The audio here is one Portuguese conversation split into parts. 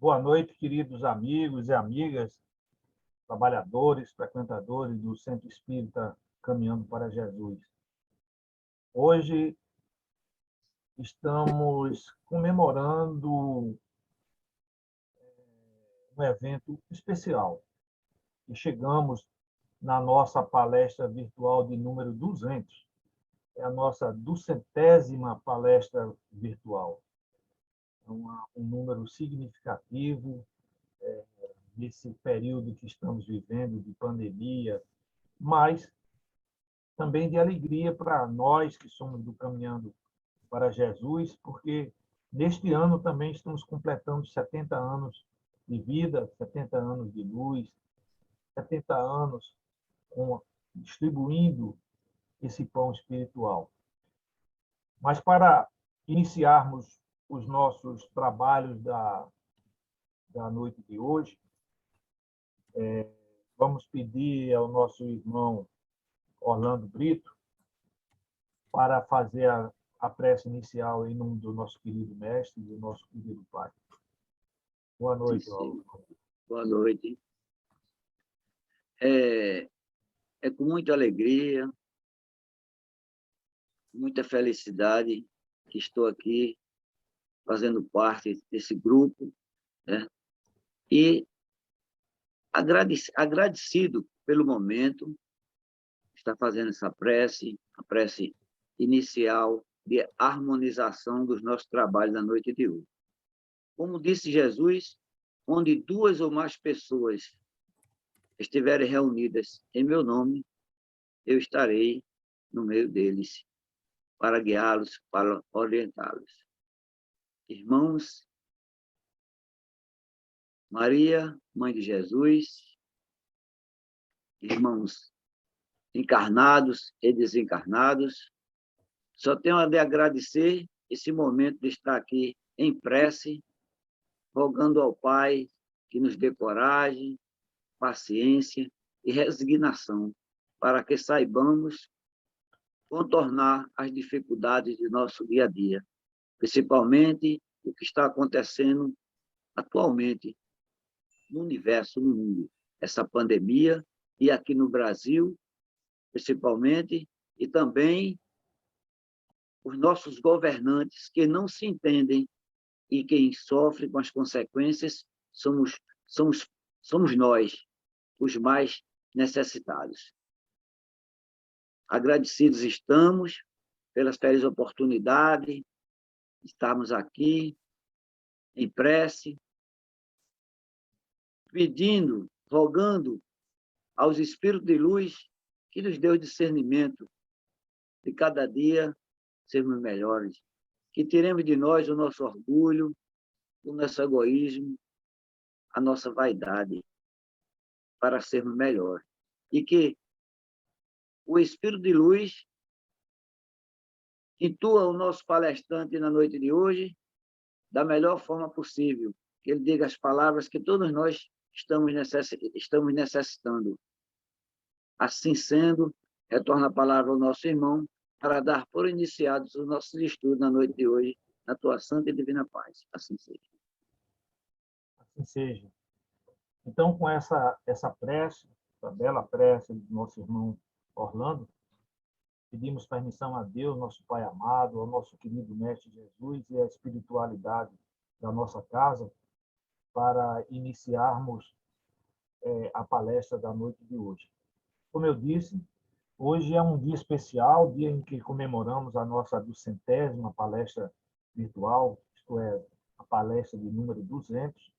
Boa noite, queridos amigos e amigas, trabalhadores, frequentadores do Centro Espírita Caminhando para Jesus. Hoje estamos comemorando um evento especial e chegamos na nossa palestra virtual de número 200. É a nossa 200ª palestra virtual. É um número significativo nesse período que estamos vivendo de pandemia, mas também de alegria para nós que somos do Caminhando para Jesus, porque neste ano também estamos completando 70 anos de vida, 70 anos de luz, 70 anos distribuindo esse pão espiritual. Mas para iniciarmos os nossos trabalhos da noite de hoje, vamos pedir ao nosso irmão Orlando Brito para fazer a prece inicial em nome do nosso querido mestre e do nosso querido Pai. Boa noite, Orlando. Boa noite. É com muita alegria, muita felicidade que estou aqui fazendo parte desse grupo, né? E agradecido pelo momento, estar fazendo essa prece, a prece inicial de harmonização dos nossos trabalhos da noite de hoje. Como disse Jesus, onde duas ou mais pessoas estiverem reunidas em meu nome, eu estarei no meio deles para guiá-los, para orientá-los. Irmãos, Maria, Mãe de Jesus, irmãos encarnados e desencarnados, só tenho a de agradecer esse momento de estar aqui em prece, rogando ao Pai que nos dê coragem, paciência e resignação para que saibamos contornar as dificuldades de nosso dia a dia, principalmente o que está acontecendo atualmente no universo, no mundo, essa pandemia, e aqui no Brasil, principalmente, e também os nossos governantes que não se entendem e quem sofre com as consequências somos nós, os mais necessitados. Agradecidos estamos pelas felizes oportunidades de estarmos aqui em prece, pedindo, rogando aos espíritos de luz que nos dê o discernimento de cada dia sermos melhores, que tiremos de nós o nosso orgulho, o nosso egoísmo, a nossa vaidade, para sermos melhores. E que o espírito de luz intua o nosso palestrante na noite de hoje da melhor forma possível, que ele diga as palavras que todos nós estamos necessitando. Assim sendo, retorno a palavra ao nosso irmão para dar por iniciados os nossos estudos na noite de hoje, na tua santa e divina paz. Assim seja. Assim seja. Então, com essa prece, essa bela prece do nosso irmão Orlando, pedimos permissão a Deus, nosso Pai amado, ao nosso querido Mestre Jesus e à espiritualidade da nossa casa, para iniciarmos a palestra da noite de hoje. Como eu disse, hoje é um dia especial, dia em que comemoramos a nossa 200ª palestra virtual, isto é, a palestra de número 200,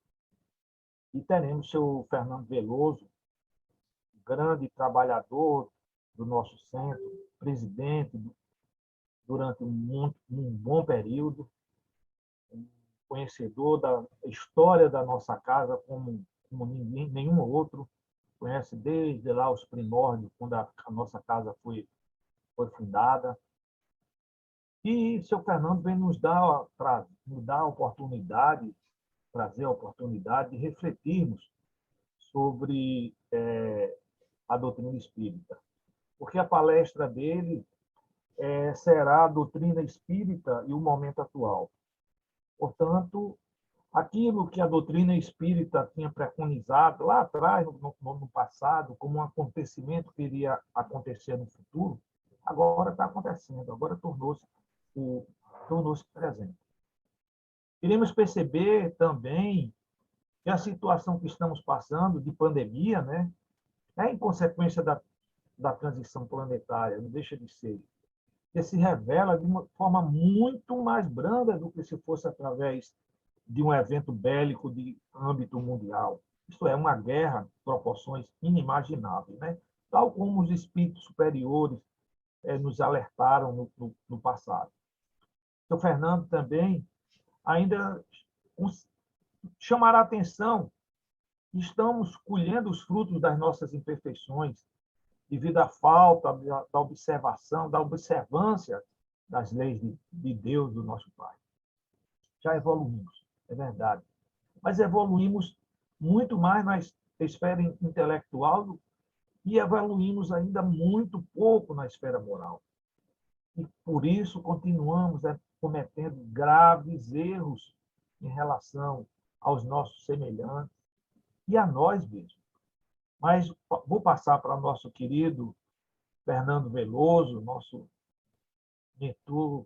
e teremos o seu Fernando Veloso, grande trabalhador do nosso centro, presidente durante um bom período, conhecedor da história da nossa casa como nenhum outro, conhece desde lá os primórdios, quando a nossa casa foi fundada. E o seu Fernando vem nos dar a oportunidade, trazer a oportunidade de refletirmos sobre a doutrina espírita. Porque a palestra dele será a doutrina espírita e o momento atual. Portanto, aquilo que a doutrina espírita tinha preconizado lá atrás, no passado, como um acontecimento que iria acontecer no futuro, agora está acontecendo, agora tornou-se presente. Iremos perceber também que a situação que estamos passando de pandemia, né, é em consequência da transição planetária, não deixa de ser, que se revela de uma forma muito mais branda do que se fosse através de um evento bélico de âmbito mundial. Isto é, uma guerra de proporções inimagináveis, né? Tal como os espíritos superiores nos alertaram no passado. O Fernando também ainda chamará a atenção que estamos colhendo os frutos das nossas imperfeições devido à falta da observação, da observância das leis de Deus, do nosso Pai. Já evoluímos, é verdade. Mas evoluímos muito mais na esfera intelectual e evoluímos ainda muito pouco na esfera moral. E, por isso, continuamos cometendo graves erros em relação aos nossos semelhantes e a nós mesmos. Mas vou passar para o nosso querido Fernando Veloso, nosso mentor,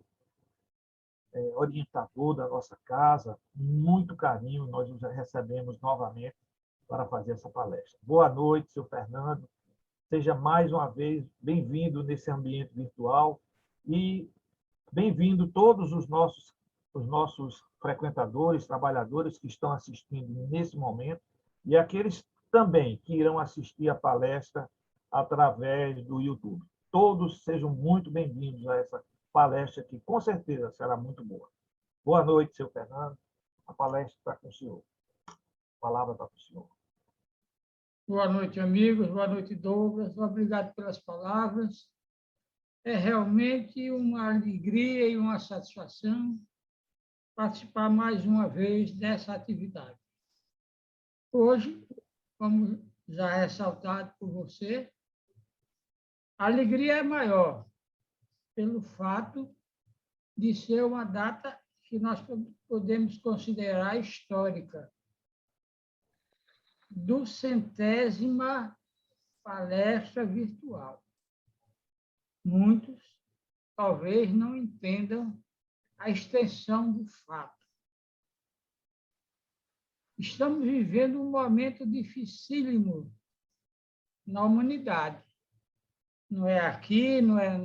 orientador da nossa casa. Muito carinho, nós os recebemos novamente para fazer essa palestra. Boa noite, seu Fernando. Seja mais uma vez bem-vindo nesse ambiente virtual e bem-vindo todos os nossos frequentadores, trabalhadores que estão assistindo nesse momento e aqueles também que irão assistir a palestra através do YouTube. Todos sejam muito bem-vindos a essa palestra que, com certeza, será muito boa. Boa noite, seu Fernando. A palestra está com o senhor. A palavra está com o senhor. Boa noite, amigos. Boa noite, Douglas. Obrigado pelas palavras. É realmente uma alegria e uma satisfação participar mais uma vez dessa atividade. Hoje, como já é ressaltado por você, a alegria é maior pelo fato de ser uma data que nós podemos considerar histórica, do 100ª palestra virtual. Muitos talvez não entendam a extensão do fato. Estamos vivendo um momento dificílimo na humanidade. Não é aqui, não é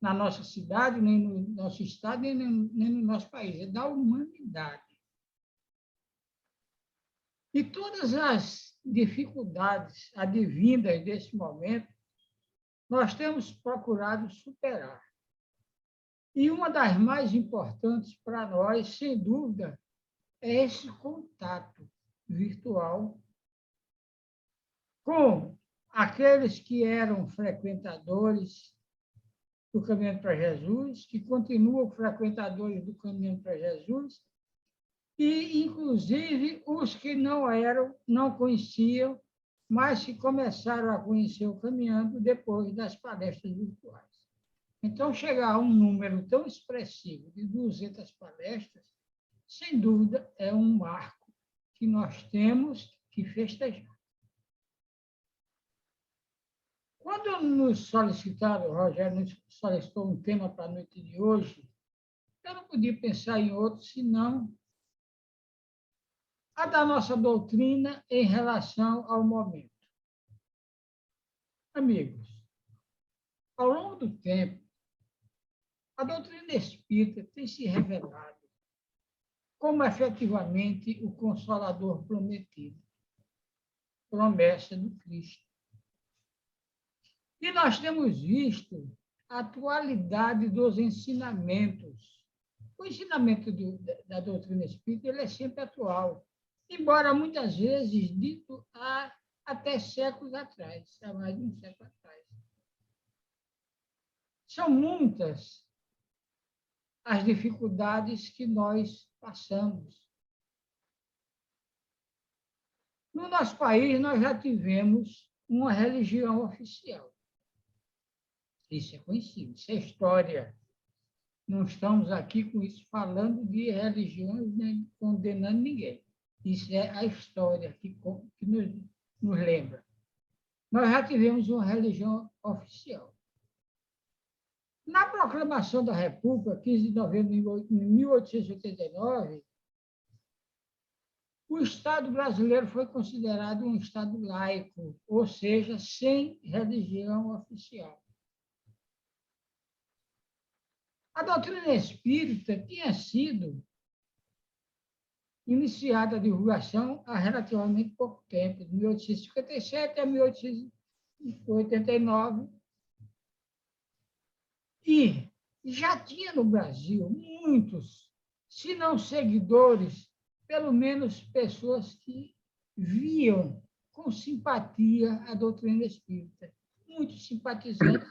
na nossa cidade, nem no nosso estado, nem no nosso país. É da humanidade. E todas as dificuldades advindas desse momento, nós temos procurado superar. E uma das mais importantes para nós, sem dúvida, é esse contato virtual com aqueles que eram frequentadores do Caminho para Jesus, que continuam frequentadores do Caminho para Jesus, e, inclusive, os que não eram, não conheciam, mas que começaram a conhecer o Caminhando depois das palestras virtuais. Então, chegar a um número tão expressivo de 200 palestras, sem dúvida, é um marco que nós temos que festejar. Quando nos solicitaram, o Rogério nos solicitou um tema para a noite de hoje, eu não podia pensar em outro, senão a da nossa doutrina em relação ao momento. Amigos, ao longo do tempo, a doutrina espírita tem se revelado como efetivamente o Consolador prometido, promessa do Cristo. E nós temos visto a atualidade dos ensinamentos. O ensinamento da doutrina espírita ele é sempre atual, embora muitas vezes dito há até séculos atrás, há mais de um século atrás. São muitas as dificuldades que nós passamos. No nosso país, nós já tivemos uma religião oficial. Isso é conhecido, isso é história. Não estamos aqui com isso falando de religiões, nem condenando ninguém. Isso é a história que nos lembra. Nós já tivemos uma religião oficial. Na proclamação da República, 15 de novembro de 1889, o Estado brasileiro foi considerado um Estado laico, ou seja, sem religião oficial. A doutrina espírita tinha sido iniciada a divulgação há relativamente pouco tempo, de 1857 a 1889, e já tinha no Brasil muitos, se não seguidores, pelo menos pessoas que viam com simpatia a doutrina espírita, muitos simpatizantes,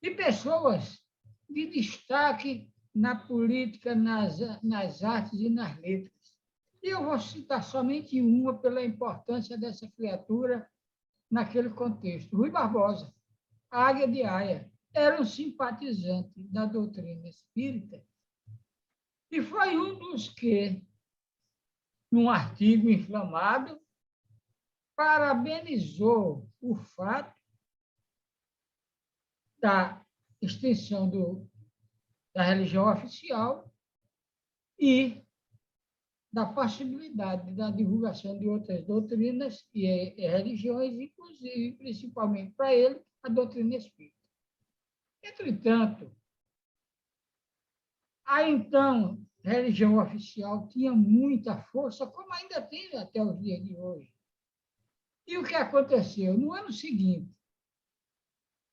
e pessoas de destaque na política, nas artes e nas letras. E eu vou citar somente uma pela importância dessa criatura naquele contexto. Rui Barbosa, a Águia de Aia, era um simpatizante da doutrina espírita e foi um dos que, num artigo inflamado, parabenizou o fato da extensão da religião oficial e da possibilidade da divulgação de outras doutrinas e religiões, inclusive, principalmente para ele, a doutrina espírita. Entretanto, a então religião oficial tinha muita força, como ainda tem até os dias de hoje. E o que aconteceu? No ano seguinte,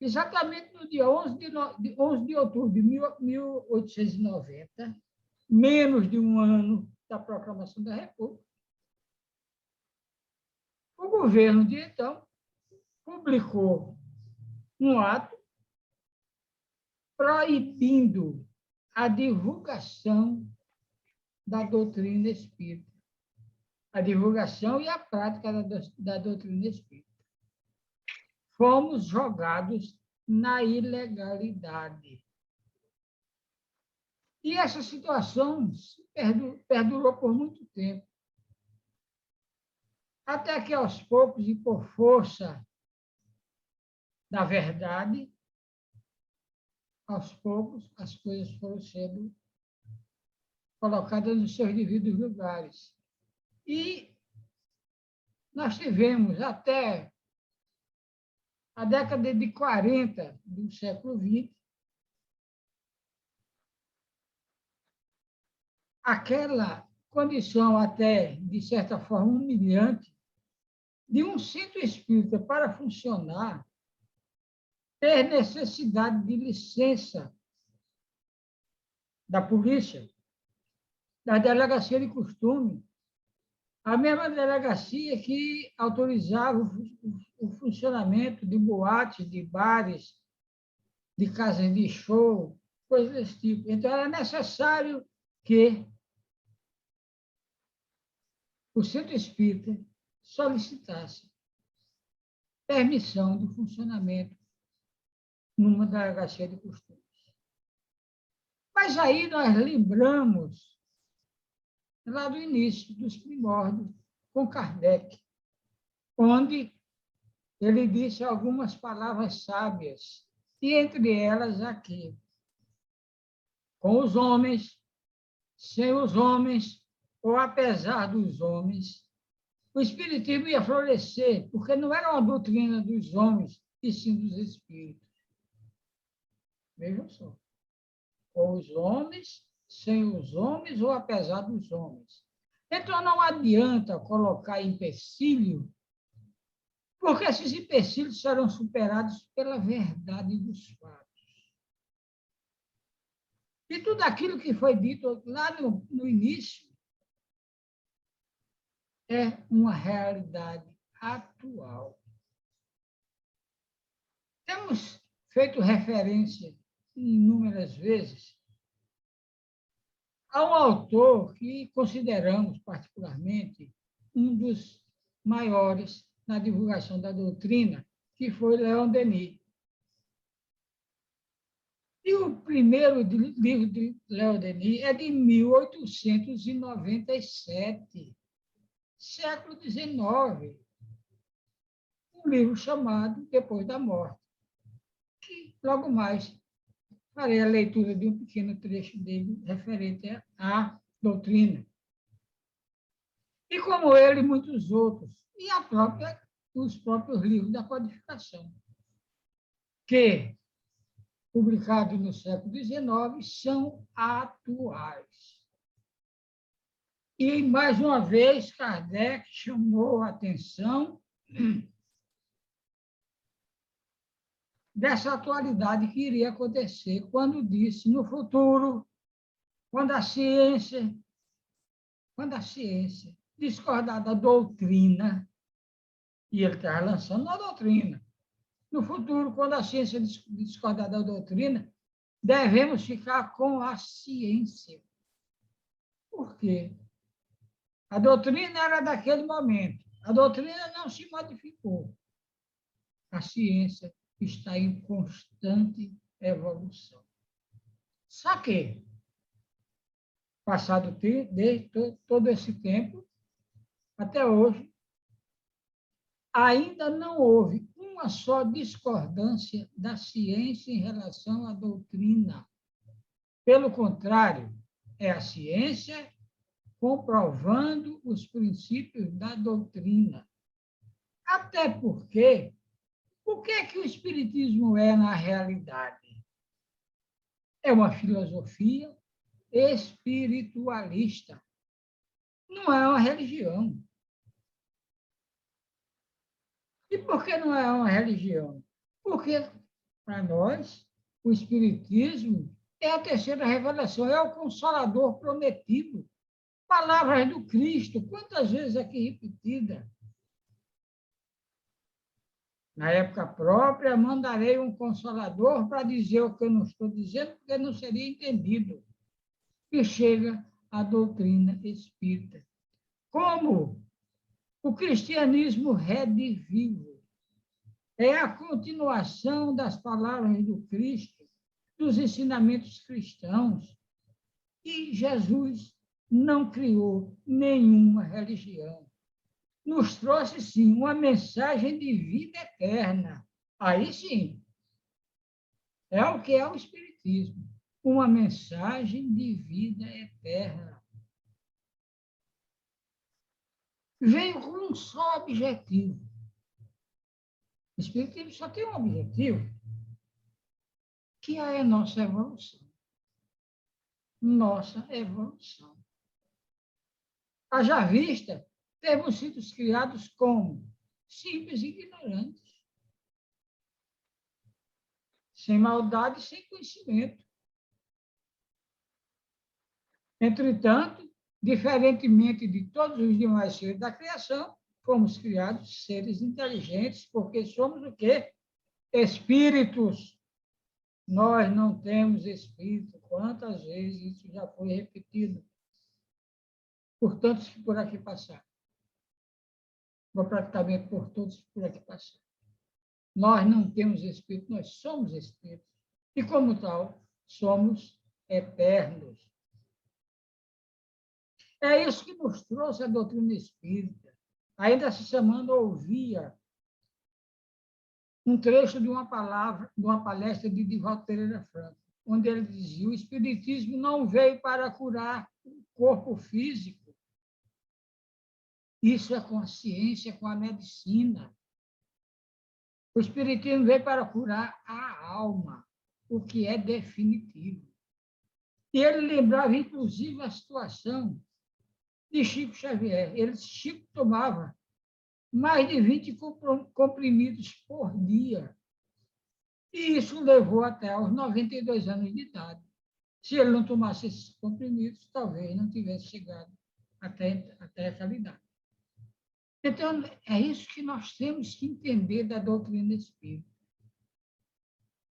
exatamente no dia 11 de outubro de 1890, menos de um ano da proclamação da República, o governo de então publicou um ato proibindo a divulgação da doutrina espírita, a divulgação e a prática da doutrina espírita. Fomos jogados na ilegalidade. E essa situação perdurou por muito tempo. Até que, aos poucos, e por força da verdade, aos poucos, as coisas foram sendo colocadas nos seus devidos lugares. E nós tivemos, até a década de 40 do século XX, aquela condição até, de certa forma, humilhante, de um centro espírita para funcionar, ter necessidade de licença da polícia, da delegacia de costume, a mesma delegacia que autorizava o funcionamento de boates, de bares, de casas de show, coisas desse tipo. Então, era necessário que o centro espírita solicitasse permissão de funcionamento numa delegacia de costumes. Mas aí nós lembramos, lá do início, dos primórdios, com Kardec, onde ele disse algumas palavras sábias, e entre elas aqui: com os homens, sem os homens, ou apesar dos homens, o Espiritismo ia florescer, porque não era uma doutrina dos homens, e sim dos espíritos. Vejam só. Com os homens, sem os homens, ou apesar dos homens. Então, não adianta colocar empecilho, porque esses empecilhos serão superados pela verdade dos fatos. E tudo aquilo que foi dito lá no início é uma realidade atual. Temos feito referência inúmeras vezes a um autor que consideramos particularmente um dos maiores na divulgação da doutrina, que foi Leon Denis. E o primeiro livro de Léo Denis é de 1897, século XIX, um livro chamado Depois da Morte, que logo mais farei a leitura de um pequeno trecho dele referente à doutrina. E como ele, muitos outros, e os próprios livros da codificação, que, publicados no século XIX, são atuais. E, mais uma vez, Kardec chamou a atenção dessa atualidade que iria acontecer quando disse, no futuro, quando a ciência discordar da doutrina, e ele está lançando a doutrina, no futuro, quando a ciência discordar da doutrina, devemos ficar com a ciência. Por quê? A doutrina era daquele momento. A doutrina não se modificou. A ciência está em constante evolução. Só que, passado todo esse tempo, até hoje, ainda não houve uma só discordância da ciência em relação à doutrina. Pelo contrário, é a ciência comprovando os princípios da doutrina. Até porque, o que é que o Espiritismo é na realidade? É uma filosofia espiritualista. Não é uma religião. E por que não é uma religião? Porque, para nós, o Espiritismo é a terceira revelação, é o Consolador prometido. Palavras do Cristo, quantas vezes aqui repetida? Na época própria, mandarei um Consolador para dizer o que eu não estou dizendo, porque não seria entendido. E chega a doutrina espírita. Como o cristianismo redivivo é a continuação das palavras do Cristo, dos ensinamentos cristãos. E Jesus não criou nenhuma religião. Nos trouxe, sim, uma mensagem de vida eterna. Aí, sim, é o que é o Espiritismo. Uma mensagem de vida eterna. Veio com um só objetivo. O Espiritismo só tem um objetivo, que é a nossa evolução. Nossa evolução. Haja vista, termos sido criados como simples e ignorantes, sem maldade e sem conhecimento. Entretanto, diferentemente de todos os demais seres da criação, fomos criados seres inteligentes, porque somos o quê? Espíritos. Nós não temos espírito. Quantas vezes isso já foi repetido por tantos que por aqui passaram? Ou praticamente por todos que por aqui passaram. Nós não temos espírito, nós somos espíritos. E, como tal, somos eternos. É isso que nos trouxe a doutrina espírita. Ainda essa semana eu ouvia um trecho de uma palestra de Divaldo Pereira Franco, onde ele dizia: o Espiritismo não veio para curar o corpo físico. Isso é com a ciência, com a medicina. O Espiritismo veio para curar a alma, o que é definitivo. E ele lembrava, inclusive, a situação de Chico Xavier. Chico tomava mais de 20 comprimidos por dia. E isso levou até aos 92 anos de idade. Se ele não tomasse esses comprimidos, talvez não tivesse chegado até aquela idade. Então, é isso que nós temos que entender da doutrina espírita.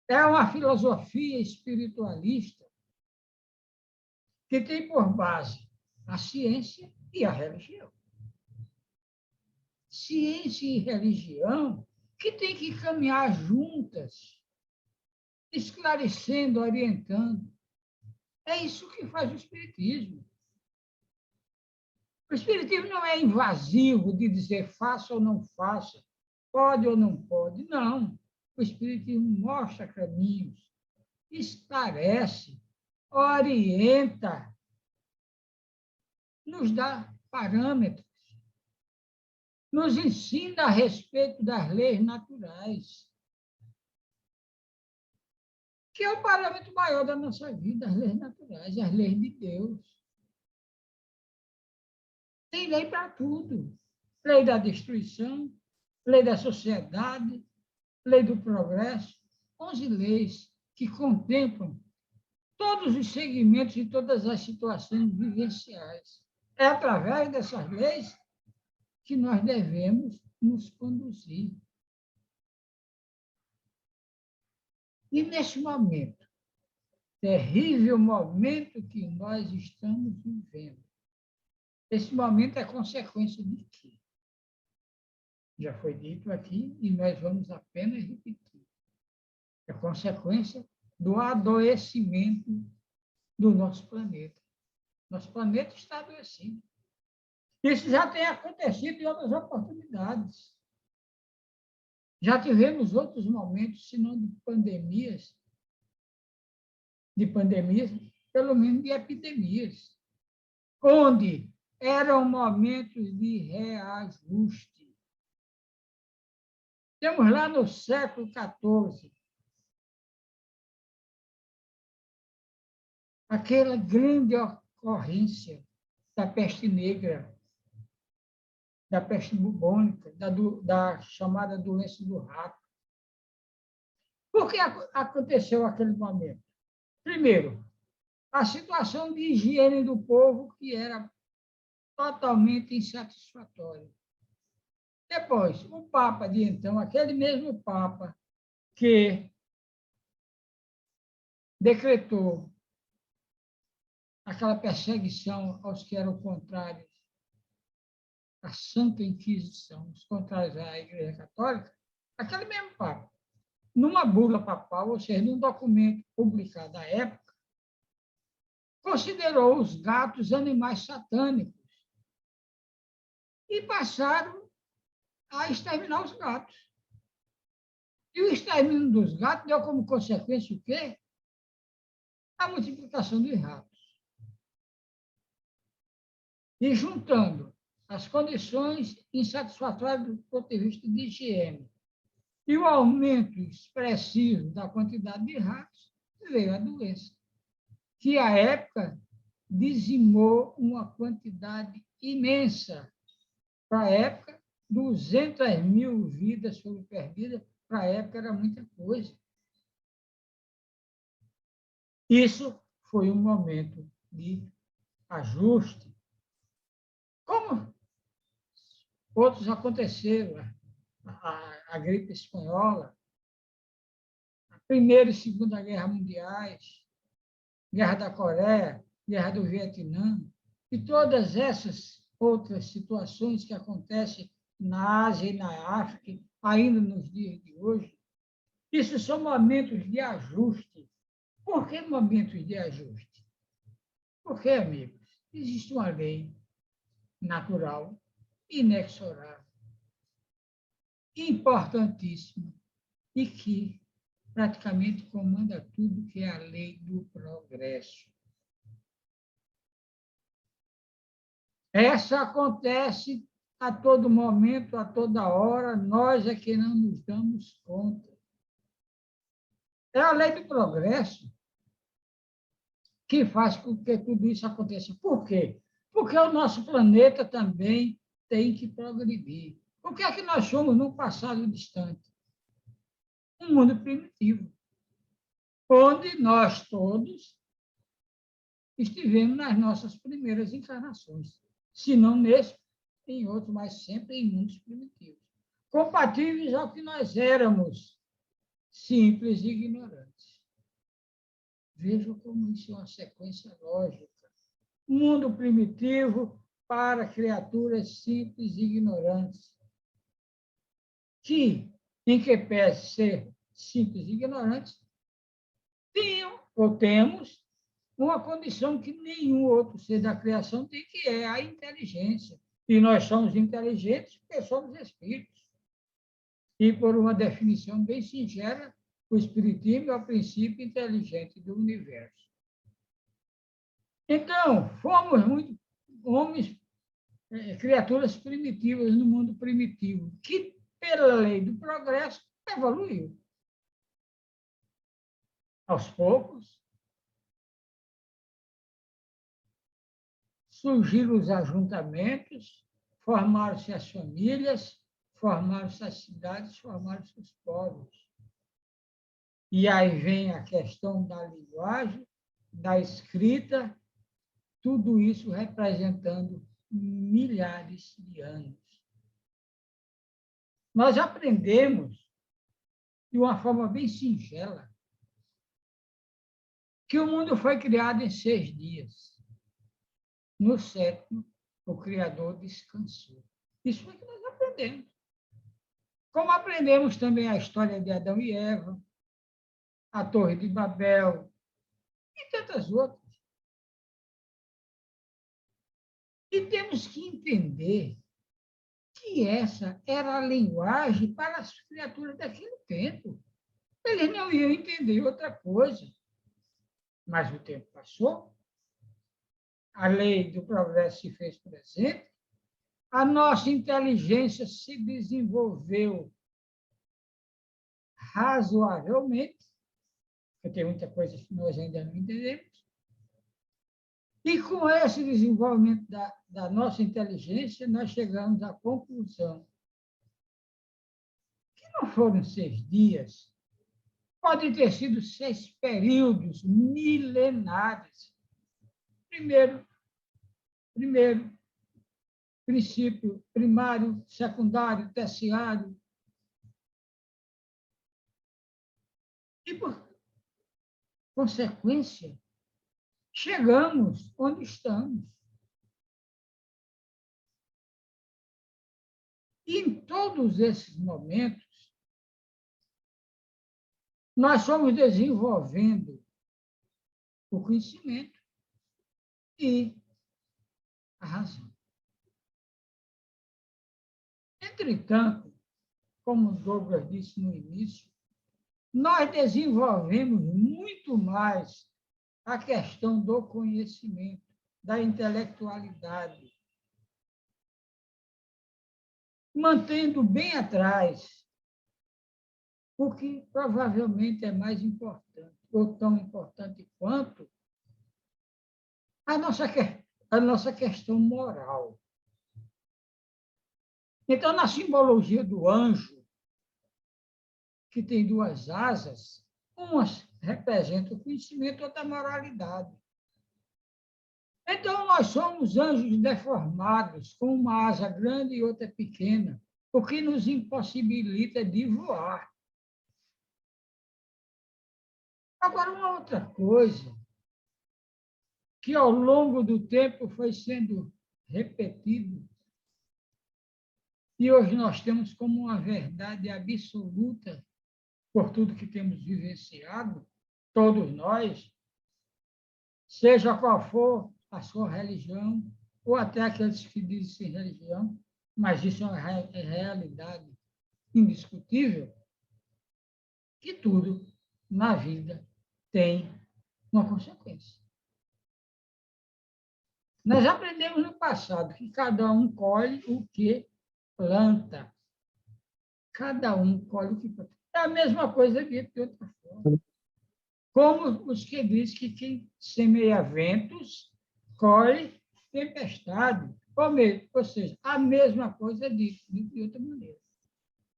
É uma filosofia espiritualista que tem por base a ciência e a religião. Ciência e religião que têm que caminhar juntas. esclarecendo, orientando. É isso que faz o Espiritismo. O Espiritismo não é invasivo de dizer faça ou não faça, pode ou não pode. Não. O Espiritismo mostra caminhos, esclarece, orienta, nos dá parâmetros, nos ensina a respeito das leis naturais, que é o parâmetro maior da nossa vida, as leis naturais, as leis de Deus. Tem lei para tudo. Lei da destruição, lei da sociedade, lei do progresso, 11 leis que contemplam todos os segmentos e todas as situações vivenciais. É através dessas leis que nós devemos nos conduzir. E neste momento, terrível momento que nós estamos vivendo, esse momento é consequência de quê? Já foi dito aqui e nós vamos apenas repetir. É consequência do adoecimento do nosso planeta. Nosso planeta está adoecido. Isso já tem acontecido em outras oportunidades. Já tivemos outros momentos, se não de pandemias, pelo menos de epidemias, onde eram momentos de reajuste. Temos lá no século XIV aquela grande ocorrência da peste negra, da peste bubônica, da chamada doença do rato. Por que aconteceu aquele momento? Primeiro, a situação de higiene do povo, que era totalmente insatisfatória. Depois, o Papa de então, aquele mesmo Papa que decretou aquela perseguição aos que eram contrários à Santa Inquisição, os contrários à Igreja Católica, aquele mesmo Papa, numa bula papal, ou seja, num documento publicado à época, considerou os gatos animais satânicos e passaram a exterminar os gatos. E o extermínio dos gatos deu como consequência o quê? A multiplicação dos ratos. E juntando as condições insatisfatórias do ponto de vista de higiene e o aumento expressivo da quantidade de ratos, veio a doença, que, à época, dizimou uma quantidade imensa. Para a época, 200.000 vidas foram perdidas. Para a época, era muita coisa. Isso foi um momento de ajuste. Como outros aconteceram, a gripe espanhola, a Primeira e Segunda Guerra Mundiais, Guerra da Coreia, Guerra do Vietnã, e todas essas outras situações que acontecem na Ásia e na África, ainda nos dias de hoje, isso são momentos de ajuste. Por que momentos de ajuste? Porque, amigos, existe uma lei natural, inexorável, importantíssima, e que praticamente comanda tudo, que é a lei do progresso. Essa acontece a todo momento, a toda hora, nós é que não nos damos conta. É a lei do progresso que faz com que tudo isso aconteça. Por quê? Porque o nosso planeta também tem que progredir. O que é que nós somos num passado distante? Um mundo primitivo, onde nós todos estivemos nas nossas primeiras encarnações. Se não nesse, em outro, mas sempre em mundos primitivos. Compatíveis ao que nós éramos, simples e ignorantes. Vejam como isso é uma sequência lógica. Mundo primitivo para criaturas simples e ignorantes, que, em que pese ser simples e ignorantes, tinham, ou temos, uma condição que nenhum outro ser da criação tem, que é a inteligência. E nós somos inteligentes porque somos espíritos. E, por uma definição bem singela, o espiritismo é o princípio inteligente do universo. Então, fomos muito homens, criaturas primitivas no mundo primitivo, que, pela lei do progresso, evoluiu. Aos poucos, surgiram os ajuntamentos, formaram-se as famílias, formaram-se as cidades, formaram-se os povos. E aí vem a questão da linguagem, da escrita, tudo isso representando milhares de anos. Nós aprendemos, de uma forma bem singela, que o mundo foi criado em 6 dias. No 7º, o Criador descansou. Isso é que nós aprendemos. Como aprendemos também a história de Adão e Eva, a Torre de Babel e tantas outras. E temos que entender que essa era a linguagem para as criaturas daquele tempo. Eles não iam entender outra coisa. Mas o tempo passou, a lei do progresso se fez presente, a nossa inteligência se desenvolveu razoavelmente, porque tem muita coisa que nós ainda não entendemos, e com esse desenvolvimento da nossa inteligência, nós chegamos à conclusão que não foram 6 dias, podem ter sido 6 períodos milenares. Primeiro, princípio primário, secundário, terciário. E, por consequência, chegamos onde estamos. E em todos esses momentos, nós fomos desenvolvendo o conhecimento e a razão. Entretanto, como Douglas disse no início, nós desenvolvemos muito mais a questão do conhecimento, da intelectualidade, mantendo bem atrás o que provavelmente é mais importante, ou tão importante quanto a nossa questão moral. Então, na simbologia do anjo, que tem 2 asas, umas representam o conhecimento, outra a moralidade. Então, nós somos anjos deformados, com uma asa grande e outra pequena, o que nos impossibilita de voar. Agora, uma outra coisa, que ao longo do tempo foi sendo repetido, e hoje nós temos como uma verdade absoluta, por tudo que temos vivenciado, todos nós, seja qual for a sua religião, ou até aqueles que dizem religião, mas isso é uma realidade indiscutível, que tudo na vida tem uma consequência. Nós aprendemos no passado que cada um colhe o que planta. Cada um colhe o que planta. É a mesma coisa dito de outra forma. Como os que dizem que quem semeia ventos, colhe tempestade. Ou seja, a mesma coisa dito de outra maneira.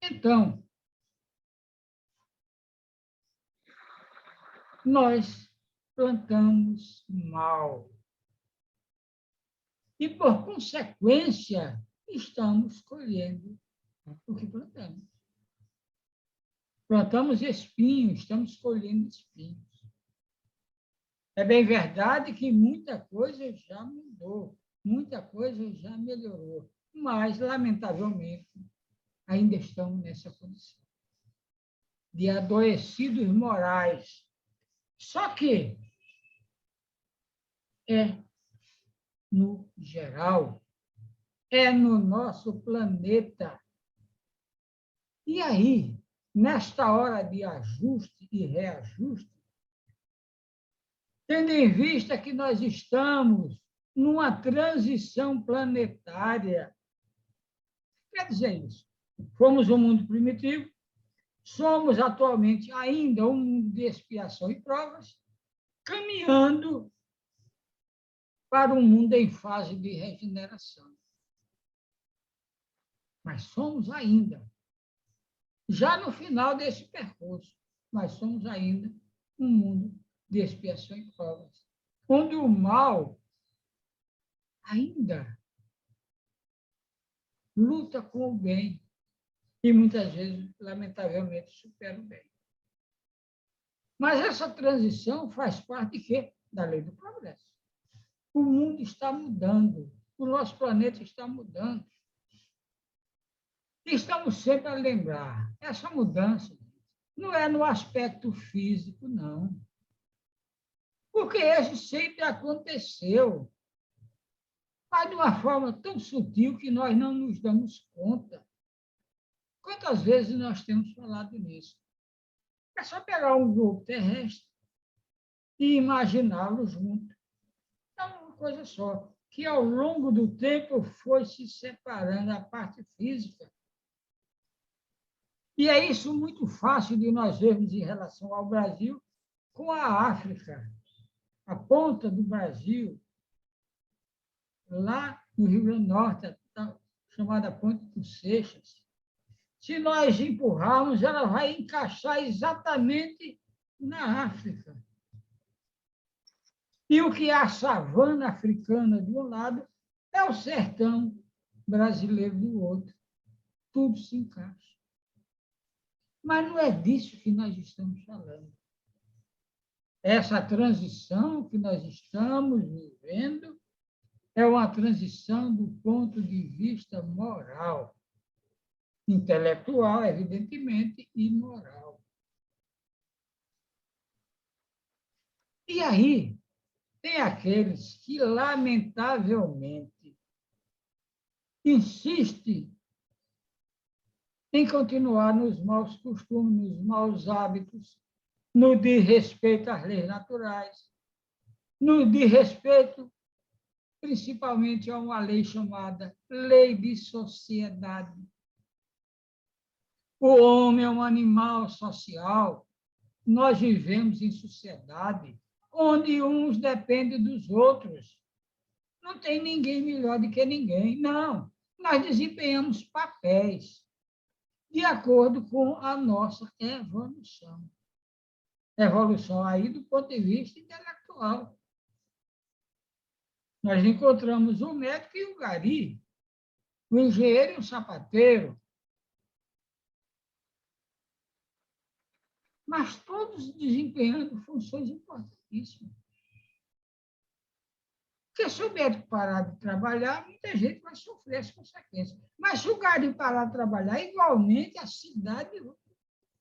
Então, nós plantamos mal. E, por consequência, estamos colhendo o que plantamos. Plantamos espinhos, estamos colhendo espinhos. É bem verdade que muita coisa já mudou, muita coisa já melhorou, mas, lamentavelmente, ainda estamos nessa condição de adoecidos morais, Só que é no geral, é no nosso planeta. E aí, nesta hora de ajuste e reajuste, tendo em vista que nós estamos numa transição planetária, quer dizer isso, fomos um mundo primitivo, somos atualmente ainda um mundo de expiação e provas, caminhando para um mundo em fase de regeneração. Mas somos ainda, já no final desse percurso, mas somos ainda um mundo de expiação e provas, onde o mal ainda luta com o bem e muitas vezes, lamentavelmente, supera o bem. Mas essa transição faz parte de quê? Da lei do progresso. O mundo está mudando, o nosso planeta está mudando. E estamos sempre a lembrar, essa mudança não é no aspecto físico, não. Porque esse sempre aconteceu, mas de uma forma tão sutil que nós não nos damos conta. Quantas vezes nós temos falado nisso? É só pegar um globo terrestre e imaginá-lo junto. É uma coisa só, que ao longo do tempo foi se separando a parte física. E é isso muito fácil de nós vermos em relação ao Brasil com a África. A ponta do Brasil, lá no Rio Grande do Norte, chamada Ponte dos Seixas, se nós empurrarmos, ela vai encaixar exatamente na África. E o que é a savana africana de um lado é o sertão brasileiro do outro. Tudo se encaixa. Mas não é disso que nós estamos falando. Essa transição que nós estamos vivendo é uma transição do ponto de vista moral, intelectual, evidentemente, e moral. E aí, tem aqueles que, lamentavelmente, insistem em continuar nos maus costumes, nos maus hábitos, no desrespeito às leis naturais, no desrespeito, principalmente, a uma lei chamada lei de sociedade. O homem é um animal social. Nós vivemos em sociedade onde uns dependem dos outros. Não tem ninguém melhor do que ninguém. Não. Nós desempenhamos papéis de acordo com a nossa evolução. Evolução aí do ponto de vista intelectual. Nós encontramos o médico e o gari, o engenheiro e o sapateiro, mas todos desempenhando funções importantíssimas. Porque se o médico parar de trabalhar, muita gente vai sofrer as consequências. Mas se o gari parar de trabalhar, igualmente a cidade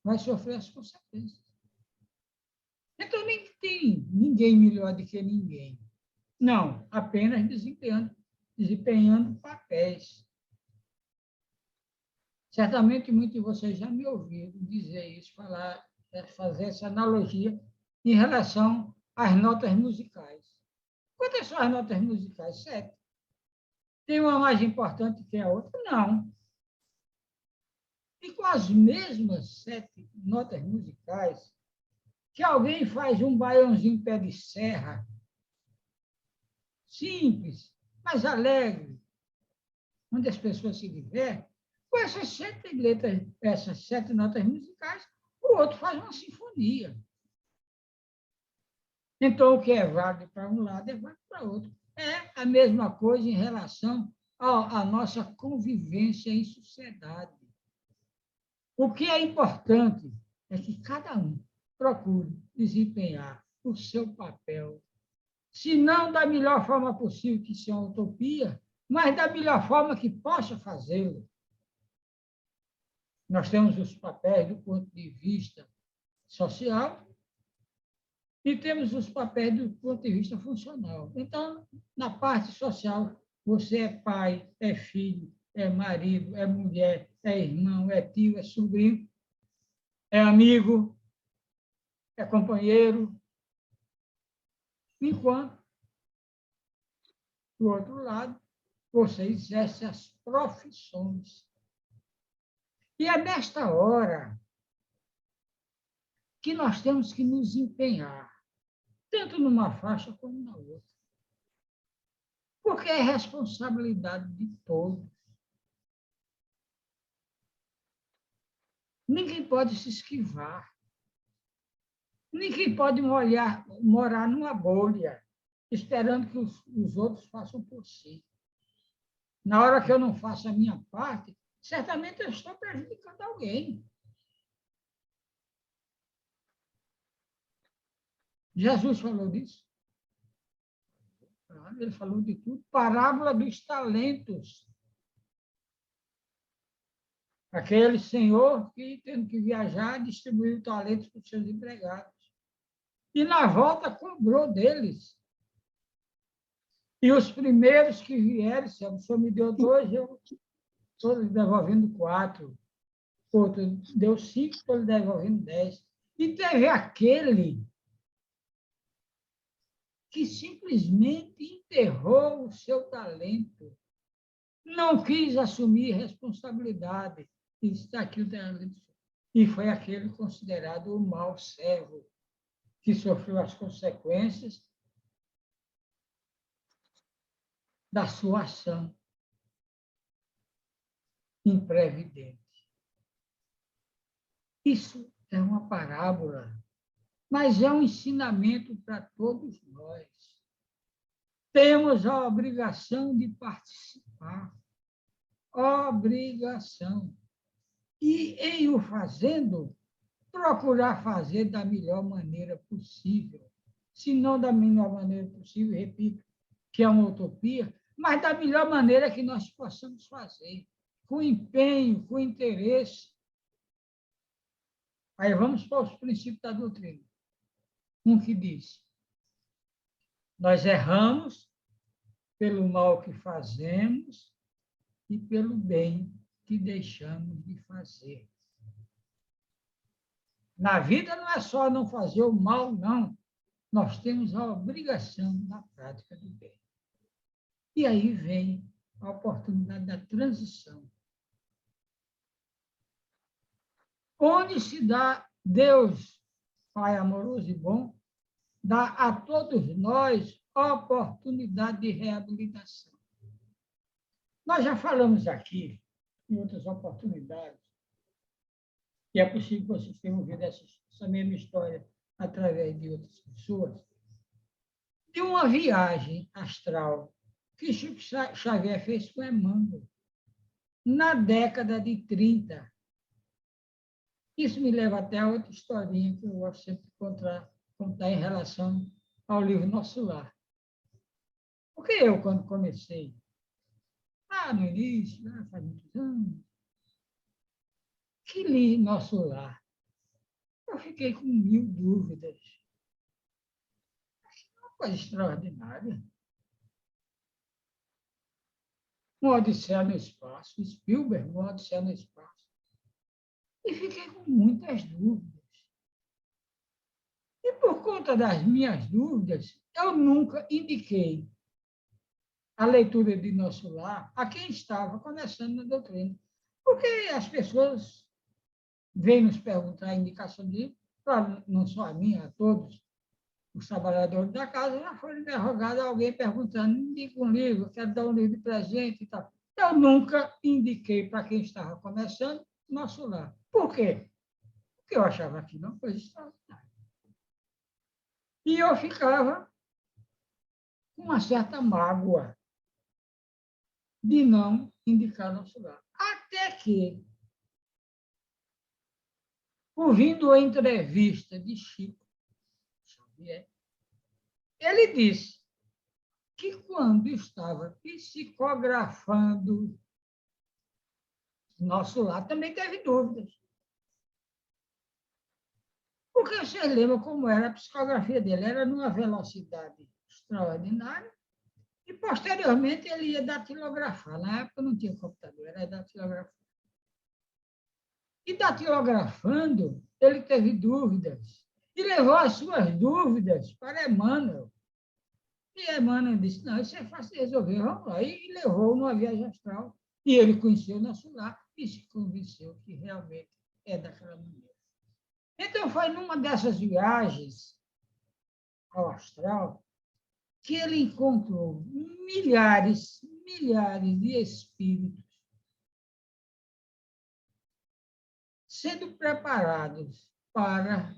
vai sofrer as consequências. Então, nem tem ninguém melhor do que ninguém. Não, apenas desempenhando papéis. Certamente muitos de vocês já me ouviram dizer isso, fazer essa analogia em relação às notas musicais. Quantas são as notas musicais? 7. Tem uma mais importante que a outra? Não. E com as mesmas 7 notas musicais, que alguém faz um baiãozinho pé de serra, simples, mas alegre, onde as pessoas se divertem, com essas 7 letras, essas 7 notas musicais, o outro faz uma sinfonia. Então, o que é válido para um lado é válido para o outro. É a mesma coisa em relação à nossa convivência em sociedade. O que é importante é que cada um procure desempenhar o seu papel, se não da melhor forma possível, que isso é uma utopia, mas da melhor forma que possa fazê-lo. Nós temos os papéis do ponto de vista social, E temos os papéis do ponto de vista funcional. Então, na parte social, você é pai, é filho, é marido, é mulher, é irmão, é tio, é sobrinho, é amigo, é companheiro. Enquanto, do outro lado, você exerce as profissões. E é nesta hora que nós temos que nos empenhar, tanto numa faixa como na outra. Porque é responsabilidade de todos. Ninguém pode se esquivar. Ninguém pode morar numa bolha, esperando que os outros façam por si. Na hora que eu não faço a minha parte, certamente eu estou prejudicando alguém. Jesus falou disso. Ele falou de tudo. Parábola dos talentos. Aquele senhor que, tendo que viajar, distribuiu talentos para os seus empregados. E, na volta, cobrou deles. E os primeiros que vieram, o senhor me deu 2, eu estou lhe devolvendo 4. Outro deu 5, estou lhe devolvendo 10. E teve aquele que simplesmente enterrou o seu talento, não quis assumir responsabilidade. E está aqui o talento. E foi aquele considerado o mau servo, que sofreu as consequências da sua ação imprevidente. Isso é uma parábola, mas é um ensinamento para todos nós. Temos a obrigação de participar. Obrigação. E, em o fazendo, procurar fazer da melhor maneira possível. Se não da melhor maneira possível, repito, que é uma utopia, mas da melhor maneira que nós possamos fazer, com empenho, com interesse. Aí vamos para os princípios da doutrina. Um que diz: nós erramos pelo mal que fazemos e pelo bem que deixamos de fazer. Na vida não é só não fazer o mal, não. Nós temos a obrigação na prática do bem. E aí vem a oportunidade da transição. Onde se dá Deus, Pai amoroso e bom, dá a todos nós a oportunidade de reabilitação. Nós já falamos aqui, em outras oportunidades, e é possível que vocês tenham ouvido essa mesma história através de outras pessoas, de uma viagem astral que Chico Xavier fez com Emmanuel, na década de 30. Isso me leva até a outra historinha que eu gosto sempre de contar em relação ao livro Nosso Lar. Porque eu, quando comecei, no início, faz muitos anos, que li Nosso Lar, eu fiquei com 1000 dúvidas. Uma coisa extraordinária. Uma Odisseia no Espaço, Spielberg, uma Odisseia no Espaço. E fiquei com muitas dúvidas. E por conta das minhas dúvidas, eu nunca indiquei a leitura de Nosso Lar a quem estava começando na doutrina. Porque as pessoas vêm nos perguntar a indicação de livro, não só a mim, a todos os trabalhadores da casa, já foi interrogado alguém perguntando: indica um livro, quero dar um livro de presente e tal. Eu nunca indiquei para quem estava começando Nosso Lar. Por quê? Porque eu achava aquilo uma coisa extraordinária. E eu ficava com uma certa mágoa de não indicar Nosso Lar. Até que, ouvindo a entrevista de Chico Xavier, ele disse que, quando estava psicografando Nosso Lar, também teve dúvidas. Porque vocês lembram como era a psicografia dele? Era numa velocidade extraordinária e, posteriormente, ele ia datilografar. Na época não tinha computador, era datilografar. E datilografando, ele teve dúvidas e levou as suas dúvidas para Emmanuel. E Emmanuel disse, não, isso é fácil de resolver, vamos lá. E levou numa viagem astral. E ele conheceu o nosso lar e se convenceu que realmente é daquela maneira. Então, foi numa dessas viagens ao astral que ele encontrou milhares de espíritos sendo preparados para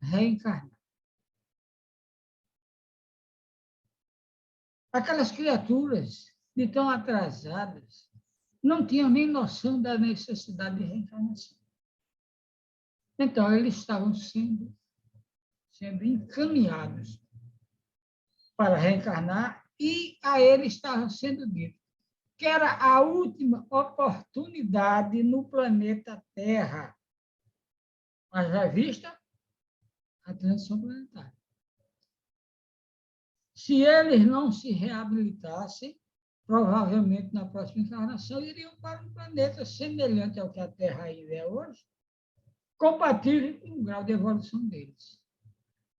reencarnar. Aquelas criaturas de tão atrasadas não tinham nem noção da necessidade de reencarnação. Então, eles estavam sendo encaminhados para reencarnar e a eles estava sendo dito que era a última oportunidade no planeta Terra. Mas já vista a transição planetária. Se eles não se reabilitassem, provavelmente na próxima encarnação iriam para um planeta semelhante ao que a Terra ainda é hoje, compatível com o grau de evolução deles.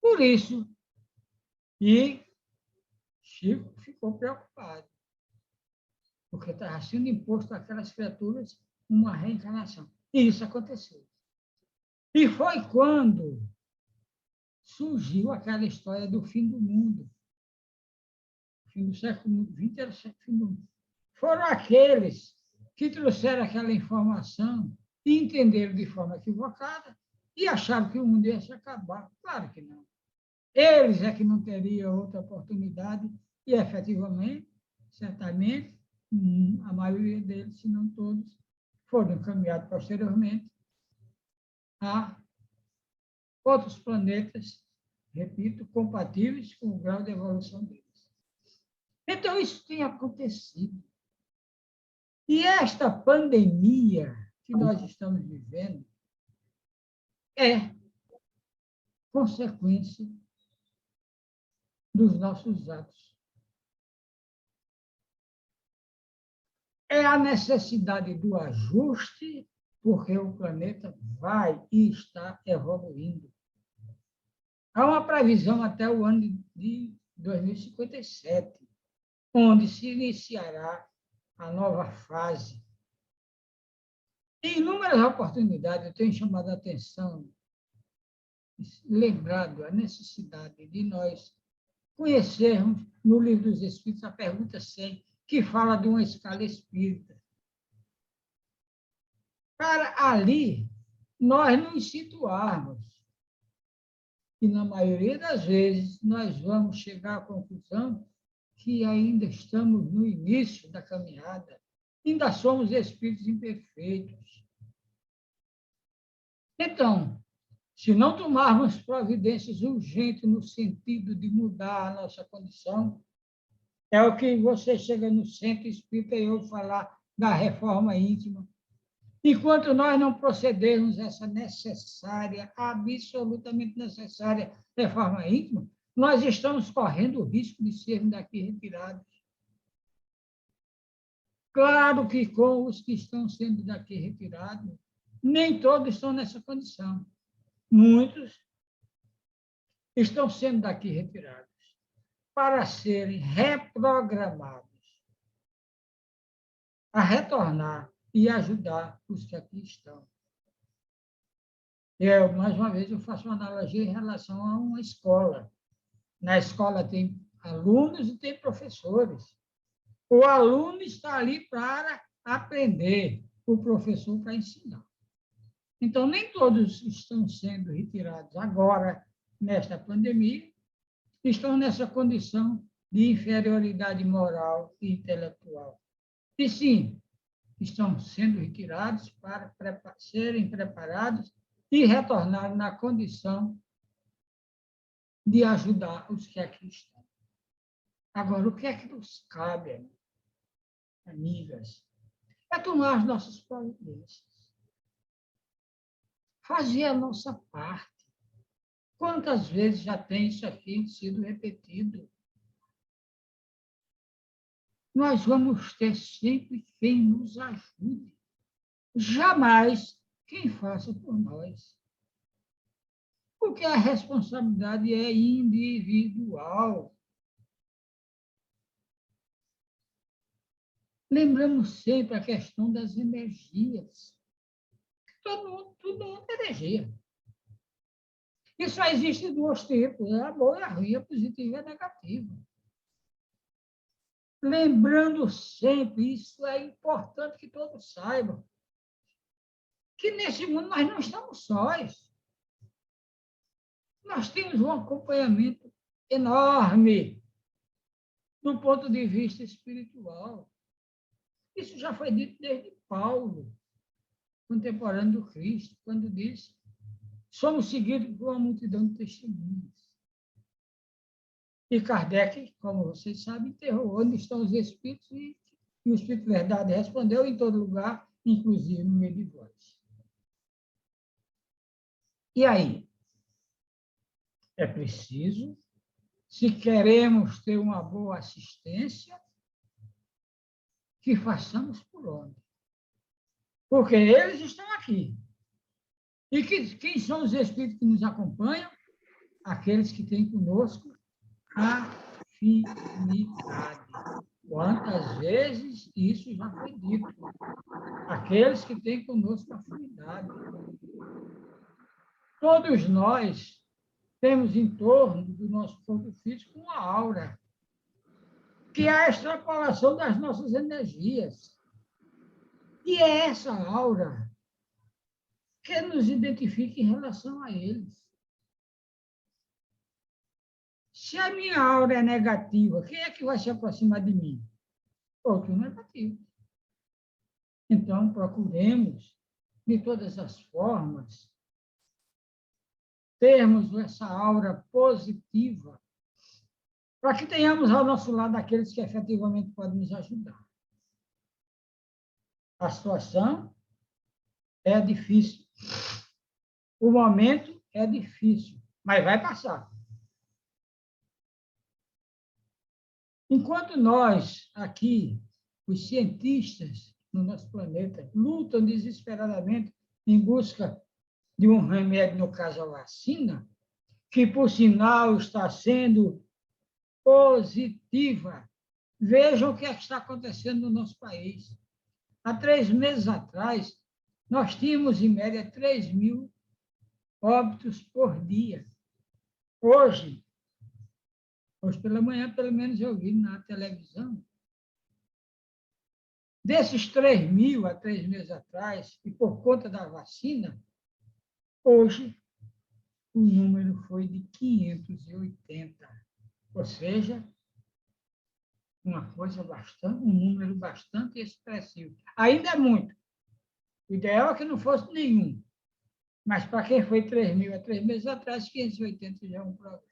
Por isso, e Chico ficou preocupado, porque estava sendo imposto àquelas criaturas uma reencarnação. E isso aconteceu. E foi quando surgiu aquela história do fim do mundo. O fim do século XX era o fim do mundo. Foram aqueles que trouxeram aquela informação e entenderam de forma equivocada e acharam que o mundo ia se acabar. Claro que não. Eles é que não teriam outra oportunidade e, efetivamente, certamente, a maioria deles, se não todos, foram encaminhados posteriormente a outros planetas, repito, compatíveis com o grau de evolução deles. Então, isso tem acontecido. E esta pandemia que nós estamos vivendo é consequência dos nossos atos. É a necessidade do ajuste, porque o planeta vai e está evoluindo. Há uma previsão até o ano de 2057, onde se iniciará a nova fase. Em inúmeras oportunidades, eu tenho chamado a atenção, lembrado a necessidade de nós conhecermos no Livro dos Espíritos a pergunta 100, que fala de uma escala espírita. Para ali, nós nos situarmos. E, na maioria das vezes, nós vamos chegar à conclusão que ainda estamos no início da caminhada, ainda somos espíritos imperfeitos. Então, se não tomarmos providências urgentes no sentido de mudar a nossa condição, é o que você chega no centro espírita e ouve falar da reforma íntima. Enquanto nós não procedermos essa necessária, absolutamente necessária reforma íntima, nós estamos correndo o risco de sermos daqui retirados. Claro que com os que estão sendo daqui retirados, nem todos estão nessa condição. Muitos estão sendo daqui retirados para serem reprogramados a retornar e ajudar os que aqui estão. Mais uma vez, eu faço uma analogia em relação a uma escola. Na escola tem alunos e tem professores. O aluno está ali para aprender, o professor para ensinar. Então, nem todos estão sendo retirados agora, nesta pandemia, estão nessa condição de inferioridade moral e intelectual. E sim, estão sendo retirados para serem preparados e retornar na condição de ajudar os que aqui estão. Agora, o que é que nos cabe, amigas? É tomar as nossas providências. fazer a nossa parte. Quantas vezes já tem isso aqui sido repetido? Nós vamos ter sempre quem nos ajude. Jamais quem faça por nós. Porque a responsabilidade é individual. Lembramos sempre a questão das energias. Tudo é energia. E só existe duas tipos, a boa e a ruim, a positiva e a negativa. Lembrando sempre, isso é importante que todos saibam, que nesse mundo nós não estamos sós. Nós temos um acompanhamento enorme do ponto de vista espiritual. Isso já foi dito desde Paulo, contemporâneo do Cristo, quando disse: somos seguidos por uma multidão de testemunhas. E Kardec, como vocês sabem, interrogou onde estão os espíritos, e o Espírito Verdade respondeu: em todo lugar, inclusive no meio de vós. E aí? É preciso, se queremos ter uma boa assistência, que façamos por onde? Porque eles estão aqui. E quem são os espíritos que nos acompanham? Aqueles que têm conosco afinidade. Quantas vezes isso já foi dito? Aqueles que têm conosco afinidade. Todos nós temos em torno do nosso corpo físico uma aura, que é a extrapolação das nossas energias. E é essa aura que nos identifica em relação a eles. Se a minha aura é negativa, quem é que vai se aproximar de mim? Outro negativo. Então, procuremos, de todas as formas, termos essa aura positiva, para que tenhamos ao nosso lado aqueles que efetivamente podem nos ajudar. A situação é difícil. O momento é difícil, mas vai passar. Enquanto nós, aqui, os cientistas no nosso planeta, lutam desesperadamente em busca de um remédio, no caso a vacina, que, por sinal, está sendo positiva. Vejam o que está acontecendo no nosso país. Há 3 meses atrás, nós tínhamos, em média, 3.000 óbitos por dia. Hoje pela manhã, pelo menos, eu vi na televisão, desses 3.000 há 3 meses atrás, e por conta da vacina, hoje o número foi de 580. Ou seja, um número bastante expressivo. Ainda é muito. O ideal é que não fosse nenhum. Mas para quem foi 3.000 há 3 meses atrás, 580 já é um progresso.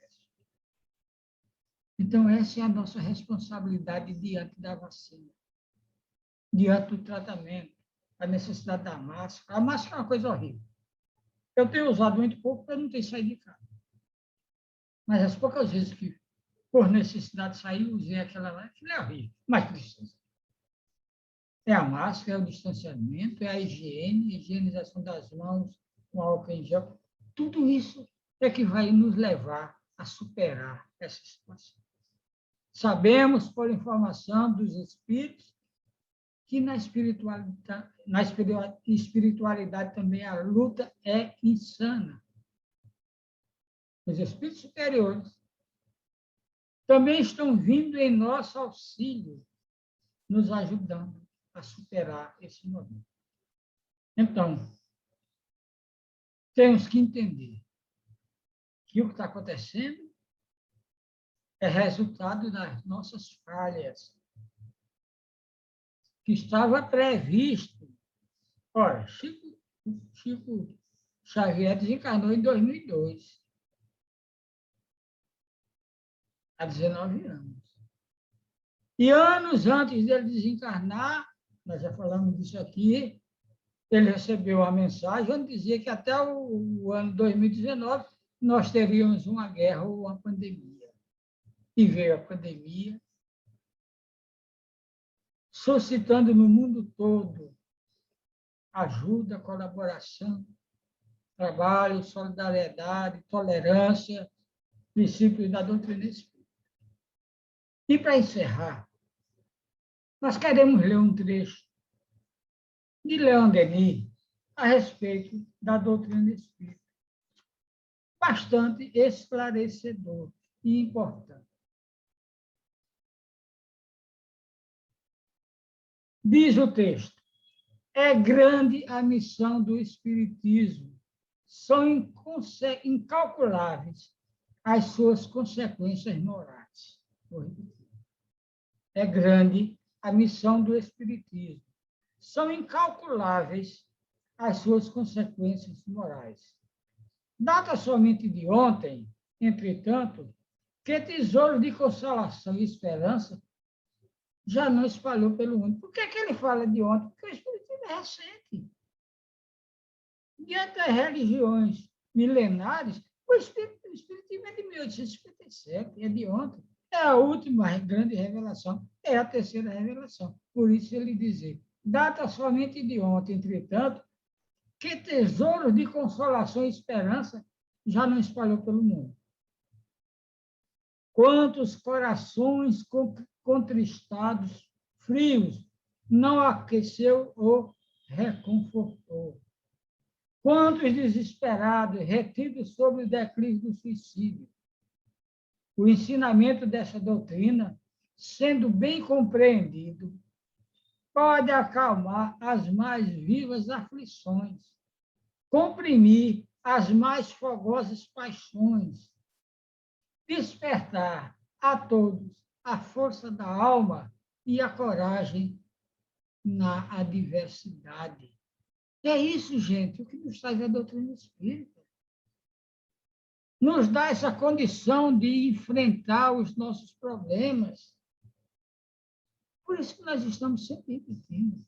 Então, essa é a nossa responsabilidade diante da vacina, diante do tratamento, a necessidade da máscara. A máscara é uma coisa horrível. Eu tenho usado muito pouco porque eu não tenho saído de casa. Mas as poucas vezes que, por necessidade, saí, usei aquela lá, aquilo é horrível, mas precisa. É a máscara, é o distanciamento, é a higiene, a higienização das mãos, com álcool em gel. Tudo isso é que vai nos levar a superar essa situação. Sabemos, por informação dos espíritos, que na espiritualidade também a luta é insana. Os espíritos superiores também estão vindo em nosso auxílio, nos ajudando a superar esse momento. Então, temos que entender que o que está acontecendo é resultado das nossas falhas, que estava previsto. Ora, Chico Xavier desencarnou em 2002, há 19 anos. E anos antes dele desencarnar, nós já falamos disso aqui, ele recebeu a mensagem onde dizia que até o ano 2019 nós teríamos uma guerra ou uma pandemia. E veio a pandemia, suscitando no mundo todo ajuda, colaboração, trabalho, solidariedade, tolerância, princípios da doutrina espírita. E, para encerrar, nós queremos ler um trecho de Leon Denis a respeito da doutrina espírita, bastante esclarecedor e importante. Diz o texto: é grande a missão do Espiritismo, são incalculáveis as suas consequências morais. Vou repetir. É grande a missão do Espiritismo, são incalculáveis as suas consequências morais. Data somente de ontem, entretanto, que tesouro de consolação e esperança já não espalhou pelo mundo. Por que ele fala de ontem? Porque o Espiritismo é recente. Diante das religiões milenares, o Espiritismo é de 1857, é de ontem. É a última grande revelação, é a terceira revelação. Por isso ele diz, data somente de ontem, entretanto, que tesouro de consolação e esperança já não espalhou pelo mundo. Quantos corações contristados, frios, não aqueceu ou reconfortou. Quantos desesperados, retidos sobre o declive do suicídio. O ensinamento dessa doutrina, sendo bem compreendido, pode acalmar as mais vivas aflições, comprimir as mais fogosas paixões, despertar a todos a força da alma e a coragem na adversidade. É isso, gente, o que nos traz a doutrina espírita. Nos dá essa condição de enfrentar os nossos problemas. Por isso que nós estamos sempre repetindo.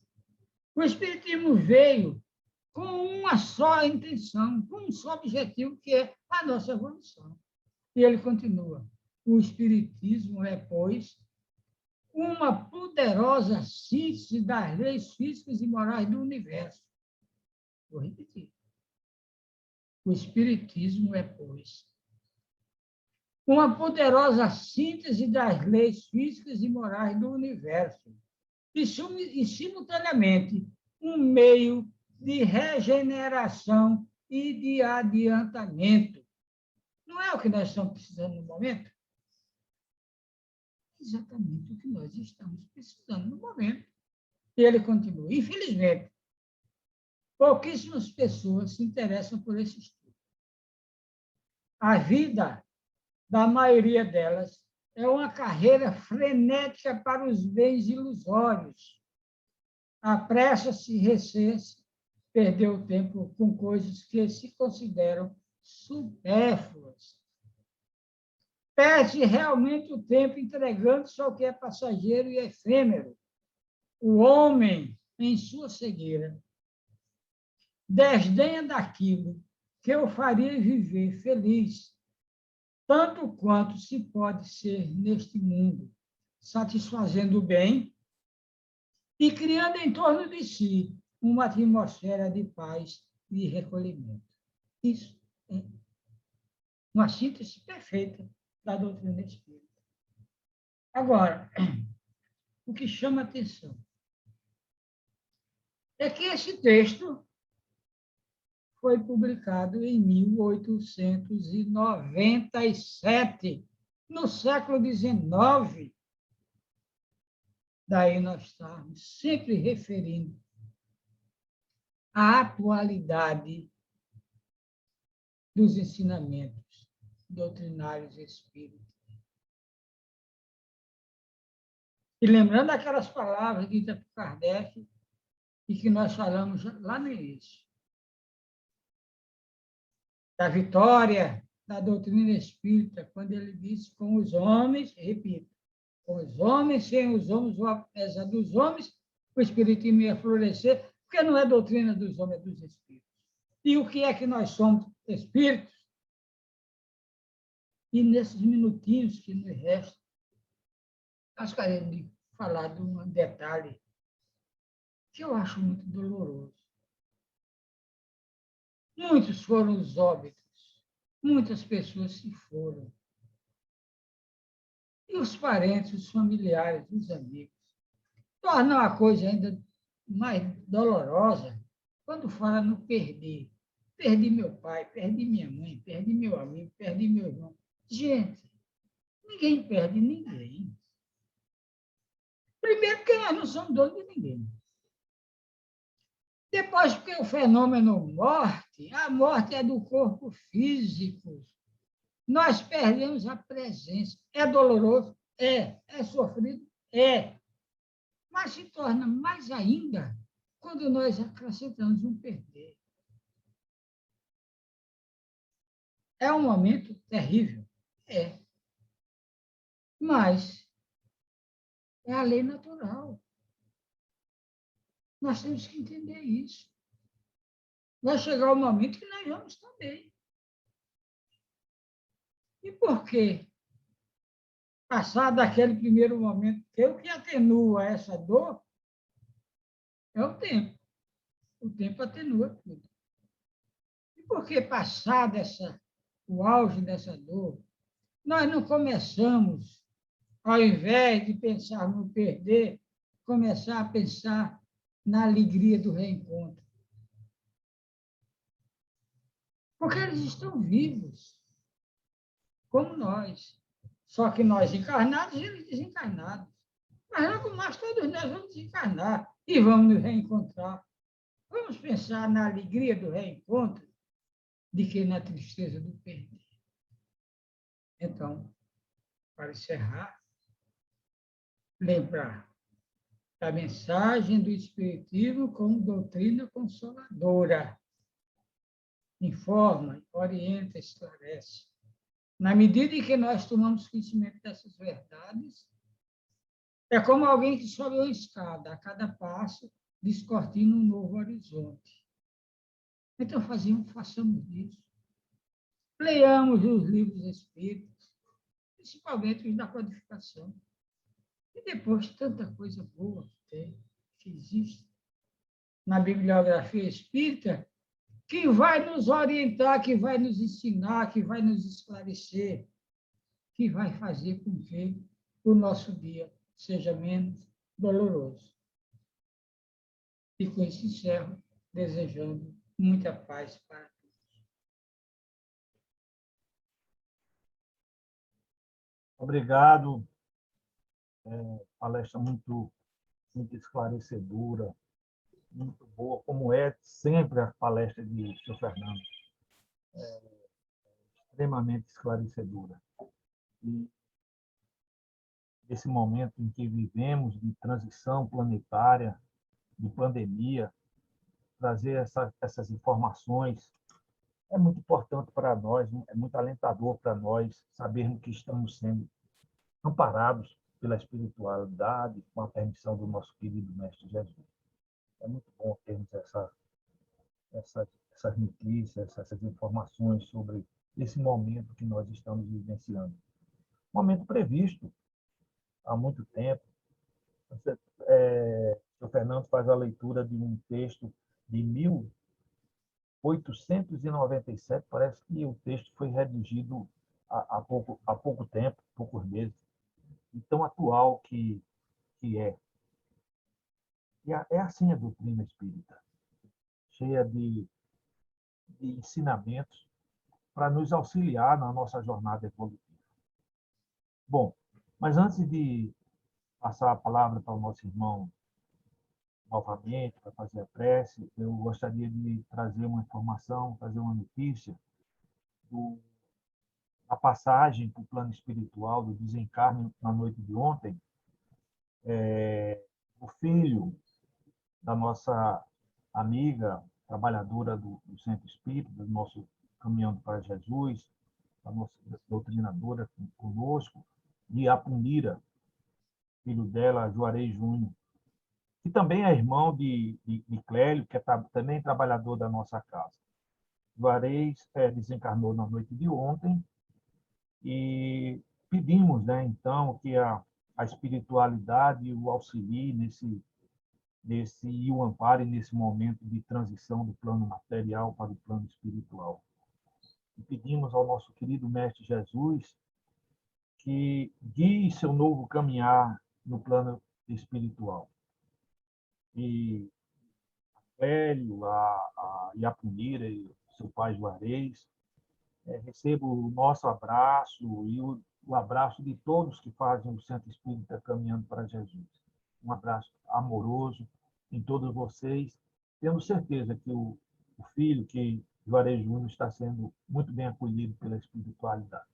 O Espiritismo veio com uma só intenção, com um só objetivo, que é a nossa evolução. E ele continua. O Espiritismo é, pois, uma poderosa síntese das leis físicas e morais do universo. Vou repetir. O Espiritismo é, pois, uma poderosa síntese das leis físicas e morais do universo e, simultaneamente, um meio de regeneração e de adiantamento. Não é o que nós estamos precisando no momento? Exatamente o que nós estamos precisando no momento. E ele continua. Infelizmente, pouquíssimas pessoas se interessam por esse estudo. A vida da maioria delas é uma carreira frenética para os bens ilusórios. Apressa-se, receia-se, perdeu o tempo com coisas que se consideram supérfluas. Perde realmente o tempo entregando-se ao que é passageiro e efêmero. O homem, em sua cegueira, desdenha daquilo que o faria viver feliz, tanto quanto se pode ser neste mundo, satisfazendo o bem e criando em torno de si uma atmosfera de paz e recolhimento. Isso é uma síntese perfeita da doutrina espírita. Agora, o que chama atenção é que esse texto foi publicado em 1897, no século XIX. Daí nós estamos sempre referindo à atualidade dos ensinamentos doutrinários espíritas. E lembrando aquelas palavras ditas por Kardec e que nós falamos lá no início, da vitória da doutrina espírita, quando ele disse com os homens, repito, com os homens, sem os homens, ou apesar dos homens, o espiritismo ia florescer, porque não é doutrina dos homens, é dos espíritos. E o que é que nós somos? Espíritos. E nesses minutinhos que nos restam, nós queremos falar de um detalhe que eu acho muito doloroso. Muitos foram os óbitos, muitas pessoas se foram. E os parentes, os familiares, os amigos, tornam a coisa ainda mais dolorosa quando fala no perder. Perdi meu pai, perdi minha mãe, perdi meu amigo, perdi meu irmão. Gente, ninguém perde ninguém. Primeiro, porque nós não somos donos de ninguém. Depois, porque o fenômeno morte, a morte é do corpo físico. Nós perdemos a presença. É doloroso? É sofrido? É. Mas se torna mais ainda quando nós acrescentamos um perder. É um momento terrível? É. Mas é a lei natural. Nós temos que entender isso. Vai chegar o momento que nós vamos também. E por quê? Passar daquele primeiro momento, que o que atenua essa dor é o tempo. O tempo atenua tudo. E por que passar o auge dessa dor, nós não começamos, ao invés de pensar no perder, começar a pensar na alegria do reencontro? Porque eles estão vivos, como nós. Só que nós encarnados e eles desencarnados. Mas logo mais todos nós vamos desencarnar e vamos nos reencontrar. Vamos pensar na alegria do reencontro de que na tristeza do perder. Então, para encerrar, lembrar da mensagem do Espiritismo como doutrina consoladora. Informa, orienta, esclarece. Na medida em que nós tomamos conhecimento dessas verdades, é como alguém que sobe uma escada, a cada passo, descortina um novo horizonte. Então, façamos isso. Leiamos os livros espíritas, principalmente os da codificação. E depois, tanta coisa boa que tem, que existe na bibliografia espírita, que vai nos orientar, que vai nos ensinar, que vai nos esclarecer, que vai fazer com que o nosso dia seja menos doloroso. E com isso encerro, desejando muita paz para todos. Obrigado. Palestra muito esclarecedora, muito boa, como é sempre a palestra de Sr. Fernando. Extremamente esclarecedora. E esse momento em que vivemos de transição planetária, de pandemia, trazer essas informações é muito importante para nós, é muito alentador para nós sabermos que estamos sendo amparados pela espiritualidade, com a permissão do nosso querido Mestre Jesus. É muito bom termos essas notícias, essas informações sobre esse momento que nós estamos vivenciando. Momento previsto há muito tempo. O Fernando faz a leitura de um texto de 1897, parece que o texto foi redigido há pouco tempo, poucos meses, e tão atual que é. E é assim a doutrina espírita, cheia de ensinamentos para nos auxiliar na nossa jornada evolutiva. Bom, mas antes de passar a palavra para o nosso irmão novamente, para fazer a prece, eu gostaria de trazer uma informação, trazer uma notícia da passagem para o plano espiritual, do desencarne na noite de ontem. O filho da nossa amiga, trabalhadora do Centro Espírita, do nosso Caminhando para Jesus, a nossa doutrinadora conosco, de Apunira, filho dela, Juarez Júnior. que também é irmão de Clélio, que é também trabalhador da nossa casa. Juarez desencarnou na noite de ontem e pedimos, né, então, que a espiritualidade o auxilie e o ampare nesse momento de transição do plano material para o plano espiritual. E pedimos ao nosso querido Mestre Jesus que guie seu novo caminhar no plano espiritual. E Hélio, a Iapunira e seu pai Juarez, recebo o nosso abraço e o abraço de todos que fazem o Centro Espírita Caminhando para Jesus. Um abraço amoroso em todos vocês, tendo certeza que o filho, que Juarez Júnior, está sendo muito bem acolhido pela espiritualidade.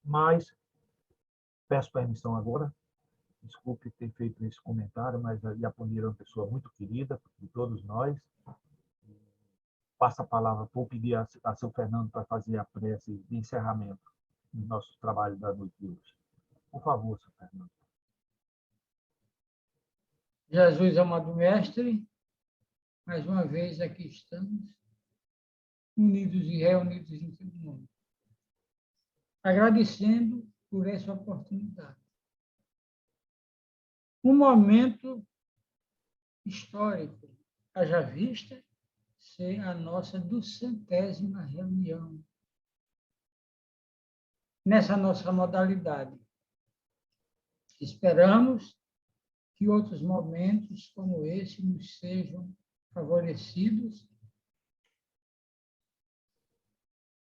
Mas peço permissão agora, desculpe ter feito esse comentário, mas a Iapunira é uma pessoa muito querida de todos nós. Passo a palavra, vou pedir a seu Fernando para fazer a prece de encerramento do nosso trabalho da noite de hoje. Por favor, seu Fernando. Jesus, amado Mestre, mais uma vez aqui estamos, unidos e reunidos em seu nome, agradecendo por essa oportunidade. Um momento histórico, haja vista ser a nossa 200ª reunião nessa nossa modalidade. Esperamos que outros momentos como esse nos sejam favorecidos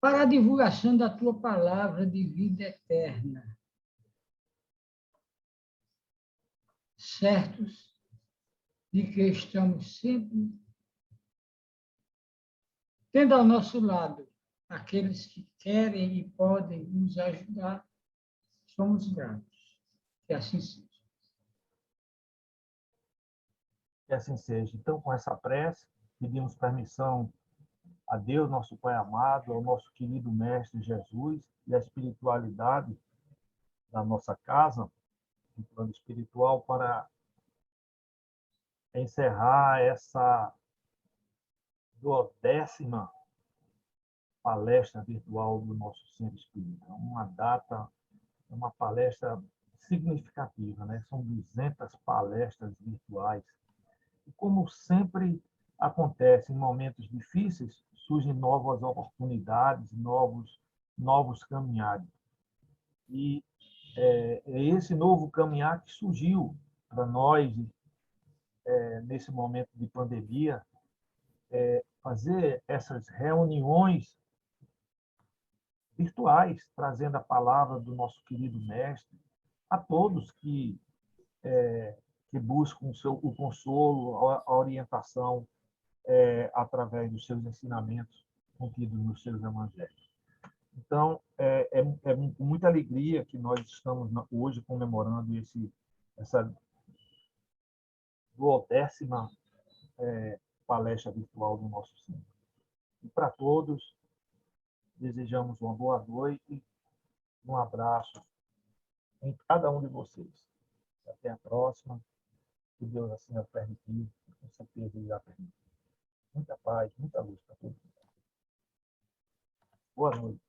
para a divulgação da tua palavra de vida eterna, certos de que estamos sempre tendo ao nosso lado aqueles que querem e podem nos ajudar, somos gratos. Que assim seja. Que assim seja. Então, com essa prece, pedimos permissão a Deus, nosso Pai amado, ao nosso querido Mestre Jesus e à espiritualidade da nossa casa, no plano espiritual, para encerrar essa 10ª palestra virtual do nosso Centro Espírita. Uma data, uma palestra significativa, né? São 200 palestras virtuais. E como sempre acontece em momentos difíceis, surgem novas oportunidades, novos caminhares. E é esse novo caminhar que surgiu para nós nesse momento de pandemia, fazer essas reuniões virtuais, trazendo a palavra do nosso querido mestre a todos que buscam o consolo, a orientação através dos seus ensinamentos contidos nos seus evangelhos. Então, é com muita alegria que nós estamos hoje comemorando essa 10ª palestra virtual do nosso centro. E para todos, desejamos uma boa noite, um abraço em cada um de vocês. Até a próxima, se Deus assim o permitir, com certeza Ele já permitir. Muita paz, muita luz para todos. Boa noite.